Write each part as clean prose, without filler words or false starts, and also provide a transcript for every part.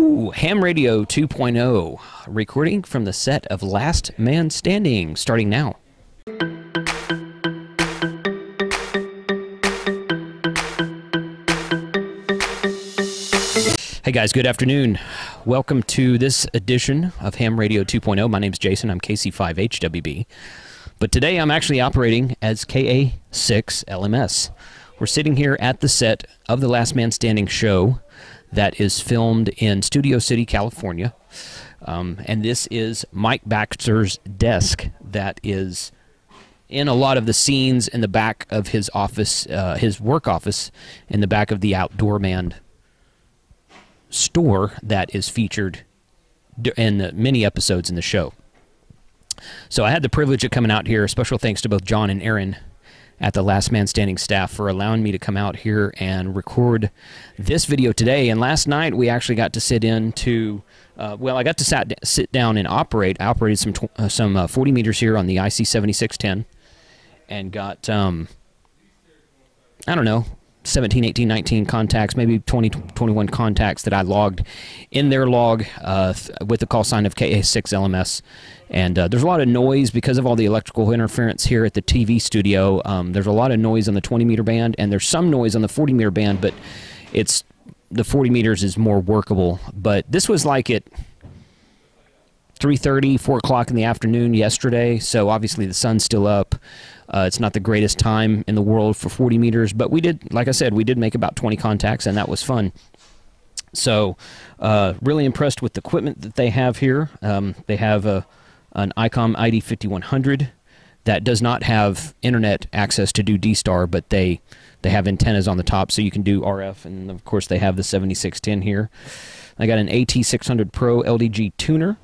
Ooh, Ham Radio 2.0, recording from the set of Last Man Standing, starting now. Hey guys, good afternoon. Welcome to this edition of Ham Radio 2.0. My name's Jason, I'm KC5HWB. But today I'm actually operating as KA6LMS. We're sitting here at the set of the Last Man Standing show that is filmed in Studio City, California. And this is Mike Baxter's desk that is in a lot of the scenes in the back of his office, his work office, in the back of the Outdoor Man store that is featured in many episodes in the show. So I had the privilege of coming out here. Special thanks to both John and Aaron at the Last Man Standing staff for allowing me to come out here and record this video today. And last night we actually got to sit into, well, I got to sit down and operate. I operated some 40 meters here on the IC7610 and got, I don't know, 17, 18, 19 contacts, maybe 20, 21 contacts that I logged in their log with the call sign of KA6LMS. And there's a lot of noise because of all the electrical interference here at the TV studio. There's a lot of noise on the 20-meter band, and there's some noise on the 40-meter band, but the 40 meters is more workable. But this was like at 3:30, 4 o'clock in the afternoon yesterday, so obviously the sun's still up. It's not the greatest time in the world for 40 meters, but we did, like I said, we did make about 20 contacts, and that was fun. So really impressed with the equipment that they have here. They have an ICOM ID5100 that does not have internet access to do D-Star, but they have antennas on the top, so you can do RF, and of course they have the 7610 here. I got an AT600 Pro LDG tuner,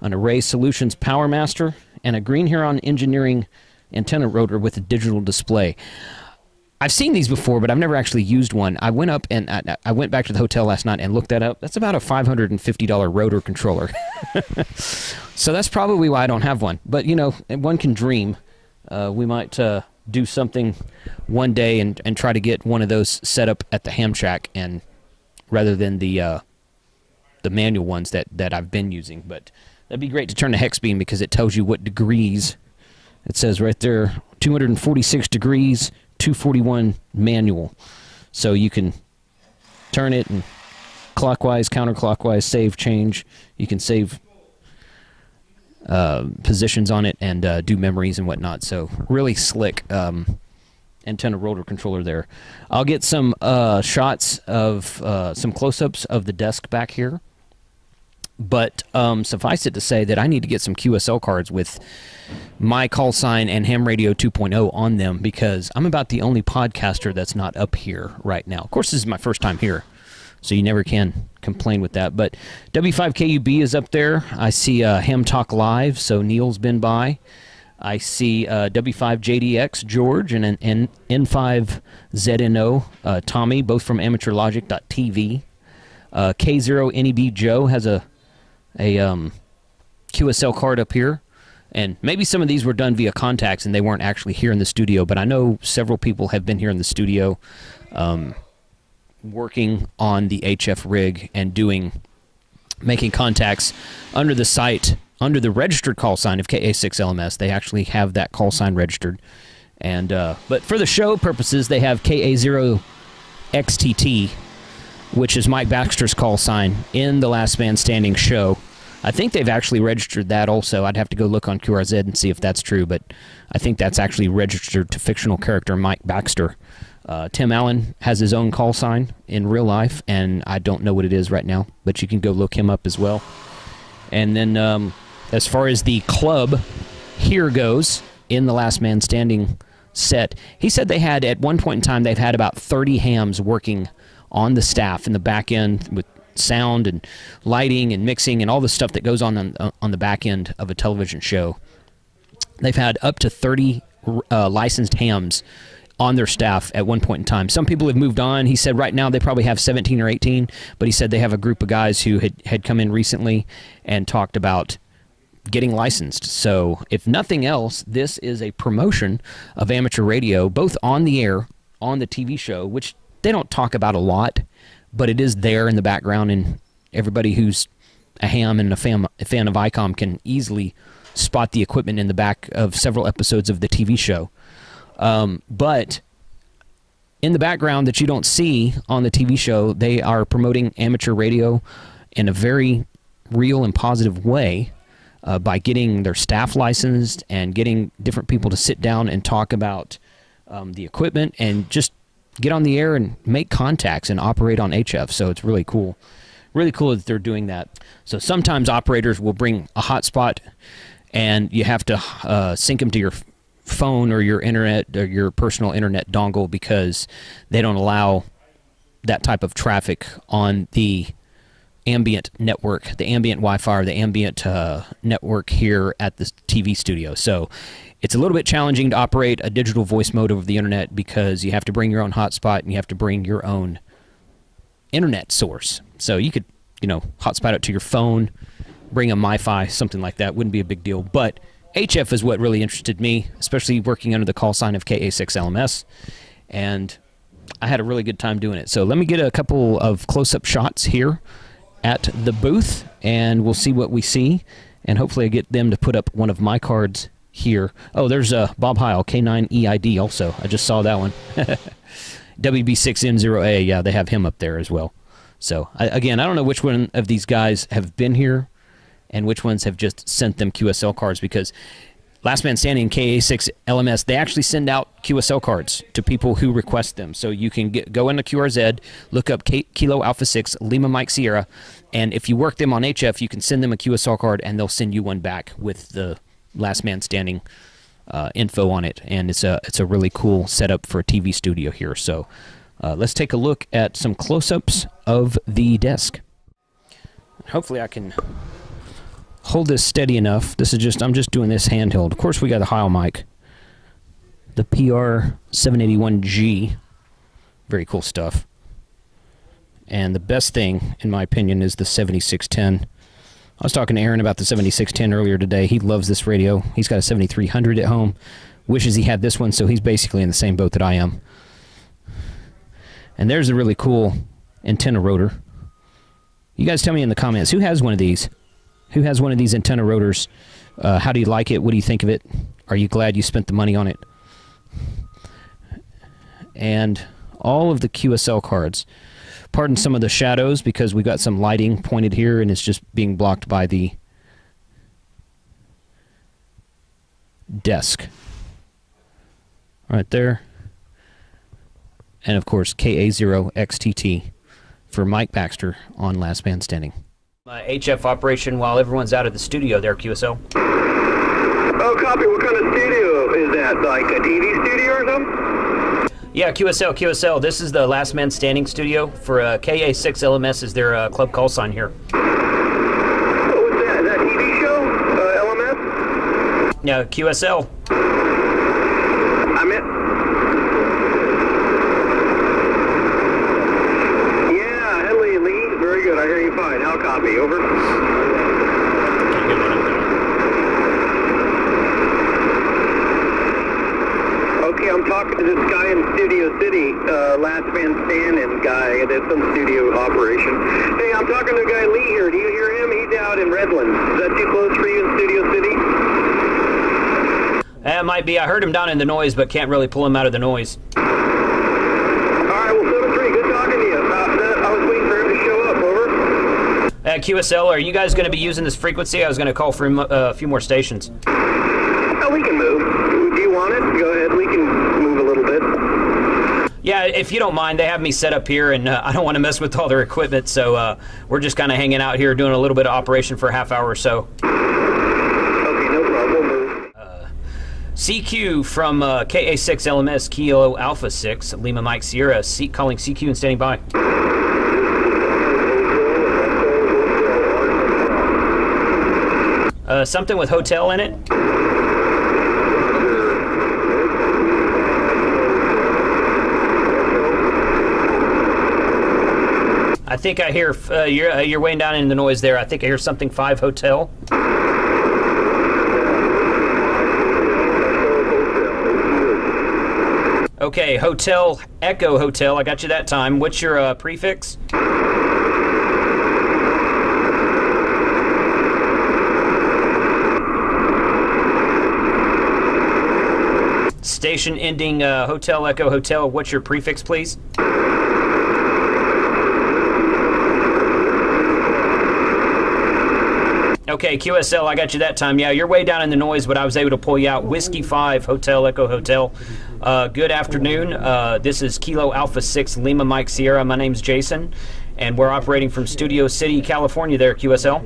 an Array Solutions Power Master, and a Green Huron Engineering antenna rotor with a digital display. I've seen these before, but I've never actually used one. I went up and I went back to the hotel last night and looked that up. That's about a $550 rotor controller. So that's probably why I don't have one. But, you know, one can dream. We might do something one day and try to get one of those set up at the ham shack, and rather than the manual ones that I've been using. But that'd be great to turn the hex beam because it tells you what degrees. It says right there, 246 degrees, 241 manual. So you can turn it and clockwise, counterclockwise, save, change. You can save positions on it and do memories and whatnot. So really slick antenna rotor controller there. I'll get some shots of some close-ups of the desk back here. But suffice it to say that I need to get some QSL cards with my call sign and Ham Radio 2.0 on them, because I'm about the only podcaster that's not up here right now. Of course, this is my first time here, so you never can complain with that. But W5KUB is up there. I see Ham Talk Live, so Neil's been by. I see W5JDX George and an N5ZNO Tommy, both from AmateurLogic.tv. K0NEB Joe has a QSL card up here, and maybe some of these were done via contacts and they weren't actually here in the studio, but I know several people have been here in the studio working on the HF rig and making contacts under the site, under the registered call sign of KA6LMS. They actually have that call sign registered, and but for the show purposes they have KA0XTT, which is Mike Baxter's call sign in the Last Man Standing show. I think they've actually registered that also. I'd have to go look on QRZ and see if that's true, but I think that's actually registered to fictional character Mike Baxter. Tim Allen has his own call sign in real life, and I don't know what it is right now, but you can go look him up as well. And then as far as the club here goes, in the Last Man Standing set, he said they had, at one point in time, they've had about 30 hams working on the staff in the back end with sound and lighting and mixing and all the stuff that goes on the back end of a television show. They've had up to 30 licensed hams on their staff at one point in time. Some people have moved on. He said right now they probably have 17 or 18, but he said they have a group of guys who had come in recently and talked about getting licensed. So if nothing else, this is a promotion of amateur radio, both on the air, on the TV show, which they don't talk about a lot, but it is there in the background everybody who's a ham and a fan of ICOM can easily spot the equipment in the back of several episodes of the TV show. But in the background that you don't see on the TV show, they are promoting amateur radio in a very real and positive way by getting their staff licensed and getting different people to sit down and talk about the equipment and just get on the air and make contacts and operate on HF. So it's really cool. Really cool that they're doing that. So sometimes operators will bring a hotspot and you have to sync them to your phone or your internet or your personal internet dongle because they don't allow that type of traffic on the ambient network, the ambient Wi-Fi or the ambient network here at the TV studio. So it's a little bit challenging to operate a digital voice mode over the internet because you have to bring your own hotspot and you have to bring your own internet source. So you could, you know, hotspot it to your phone, bring a MiFi, something like that. Wouldn't be a big deal. But HF is what really interested me, especially working under the call sign of KA6LMS. And I had a really good time doing it. So let me get a couple of close-up shots here at the booth, and we'll see what we see. And hopefully I get them to put up one of my cards here. Oh, there's Bob Heil, K9EID also. I just saw that one. WB6N0A, yeah, they have him up there as well. So, again, I don't know which one of these guys have been here and which ones have just sent them QSL cards because Last Man Standing, KA6LMS, they actually send out QSL cards to people who request them. So you can go into QRZ, look up Kilo Alpha 6, Lima Mike Sierra, and if you work them on HF, you can send them a QSL card and they'll send you one back with the Last Man Standing info on it. And it's a really cool setup for a TV studio here. So let's take a look at some close-ups of the desk. Hopefully I can hold this steady enough. I'm just doing this handheld. Of course, we got the Heil mic, the PR781G, very cool stuff. And the best thing, in my opinion, is the 7610. I was talking to Aaron about the 7610 earlier today. He loves this radio. He's got a 7300 at home. Wishes he had this one, so he's basically in the same boat that I am. And there's a really cool antenna rotor. You guys tell me in the comments, who has one of these? Who has one of these antenna rotors? How do you like it? What do you think of it? Are you glad you spent the money on it? And all of the QSL cards. Pardon some of the shadows because we got some lighting pointed here and it's just being blocked by the desk. Right there. And of course KA6LMS for Mike Baxter on Last Man Standing. HF operation while everyone's out of the studio there, QSL. Oh, copy. What kind of studio is that? Like a TV studio or something? Yeah, QSL. This is the Last Man Standing studio for KA6LMS is their club call sign here. What was that? Is that TV show? LMS? Yeah, QSL. I'm in. Yeah, Henley Lee. Very good. I hear you fine. I'll copy. Over. Okay, I'm talking to this guy in Studio City, Last Man Standing guy. That's some studio operation. Hey, I'm talking to a guy Lee here. Do you hear him? He's out in Redlands. Is that too close for you in Studio City? It might be. I heard him down in the noise, but can't really pull him out of the noise. All right, well, 7-3, good talking to you. I was waiting for him to show up. Over. QSL, are you guys going to be using this frequency? I was going to call for a few more stations. Oh, we can move. Do you want it? Go ahead. We can move a little bit. Yeah, if you don't mind, they have me set up here, and I don't want to mess with all their equipment, so we're just kind of hanging out here doing a little bit of operation for a half hour or so. Okay, no problem. We'll move. CQ from KA6LMS, Kilo Alpha 6, Lima Mike Sierra, calling CQ and standing by. Something with hotel in it? I think I hear, you're way down in the noise there. I think I hear something 5 hotel. Okay, hotel, Echo Hotel, I got you that time. What's your prefix? station ending Hotel Echo Hotel. What's your prefix, please? Okay, QSL, I got you that time. Yeah, you're way down in the noise, but I was able to pull you out. Whiskey 5, Hotel Echo Hotel. Good afternoon. This is Kilo Alpha 6, Lima Mike Sierra. My name's Jason, and we're operating from Studio City, California there, QSL.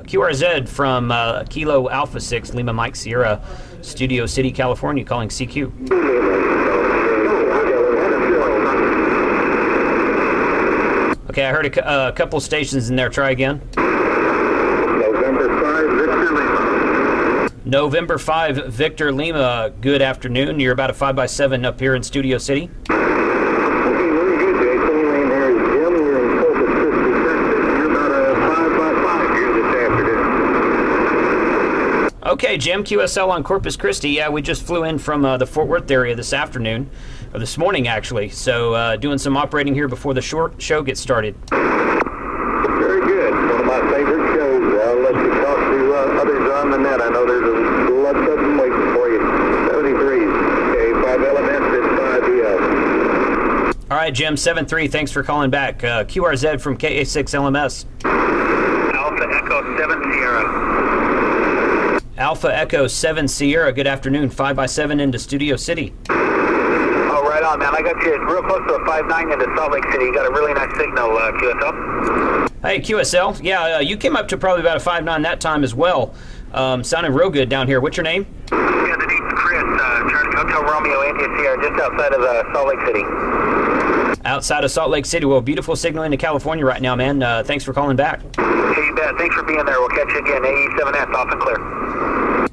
QRZ from Kilo Alpha 6, Lima Mike Sierra, Studio City, California, calling CQ. Okay, I heard a couple stations in there. Try again. November 5, Victor Lima. November 5, Victor Lima. Good afternoon. You're about a 5x7 up here in Studio City. Okay, very good, Jason. My name here is Jim. You're in Corpus Christi, Texas. You're about a 5x5 here this afternoon. Okay, Jim, QSL on Corpus Christi. Yeah, we just flew in from the Fort Worth area this afternoon, or this morning actually. So doing some operating here before the show gets started. Very good. One of my favorite shows. I'll let you talk to others on the net. I know there's a lot of them waiting for you. 73. KA6LMS is 5EL. All right, Jim, 7-3. Thanks for calling back. QRZ from KA6LMS. Alpha Echo 7 Sierra. Alpha Echo 7 Sierra. Good afternoon. 5x7 into Studio City. Oh, right on, man. I got you real close to a 5.9 into Salt Lake City. You got a really nice signal, QSL. Hey, QSL. Yeah, you came up to probably about a 5.9 that time as well. Sounding real good down here. What's your name? Yeah, the name's Chris. Charlie Hotel Romeo India Sierra, just outside of Salt Lake City. Outside of Salt Lake City. Well, beautiful signal into California right now, man. Thanks for calling back. Hey, you bet. Thanks for being there. We'll catch you again. AE7S, off and clear.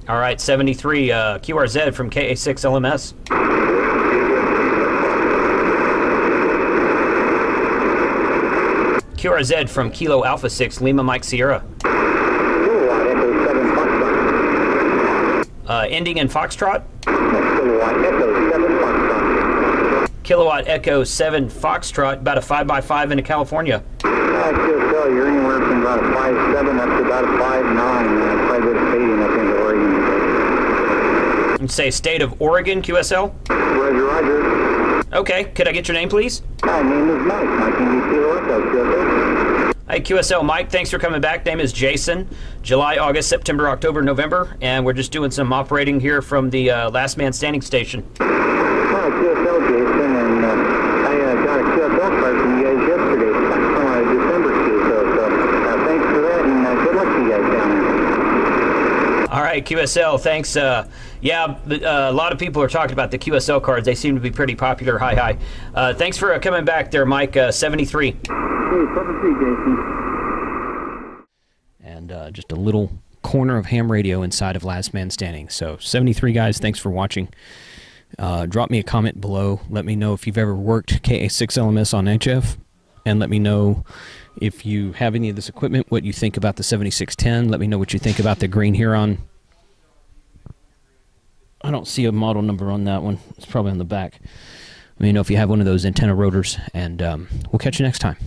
All right, 73. QRZ from KA6LMS. QRZ from Kilo Alpha 6, Lima Mike Sierra. Ending in Foxtrot. Kilowatt Echo 7 Foxtrot, about a 5x5 into California. I still tell you, you're anywhere from about a 5.7 up to about a 5.9. Quite a bit of fading up into Oregon. You say state of Oregon, QSL? Roger, Roger. Okay, could I get your name, please? My name is Mike. Mike can be QSL. Hey, QSL Mike, thanks for coming back. Name is Jason. July, August, September, October, November, and we're just doing some operating here from the Last Man Standing station. Hi, QSL Jason, and I got a QSL card from you guys yesterday from December too, so thanks for that, and good luck to you guys down there. All right, QSL, thanks. Yeah, a lot of people are talking about the QSL cards. They seem to be pretty popular. Hi. Thanks for coming back there, Mike. 73. Hey, 73, Jason. And just a little corner of ham radio inside of Last Man Standing. So 73 guys, thanks for watching. Drop me a comment below. Let me know if you've ever worked KA6LMS on HF, and let me know if you have any of this equipment, what you think about the 7610. Let me know what you think about the Green Huron. I don't see a model number on that one. It's probably on the back. Let me know if you have one of those antenna rotors, and we'll catch you next time.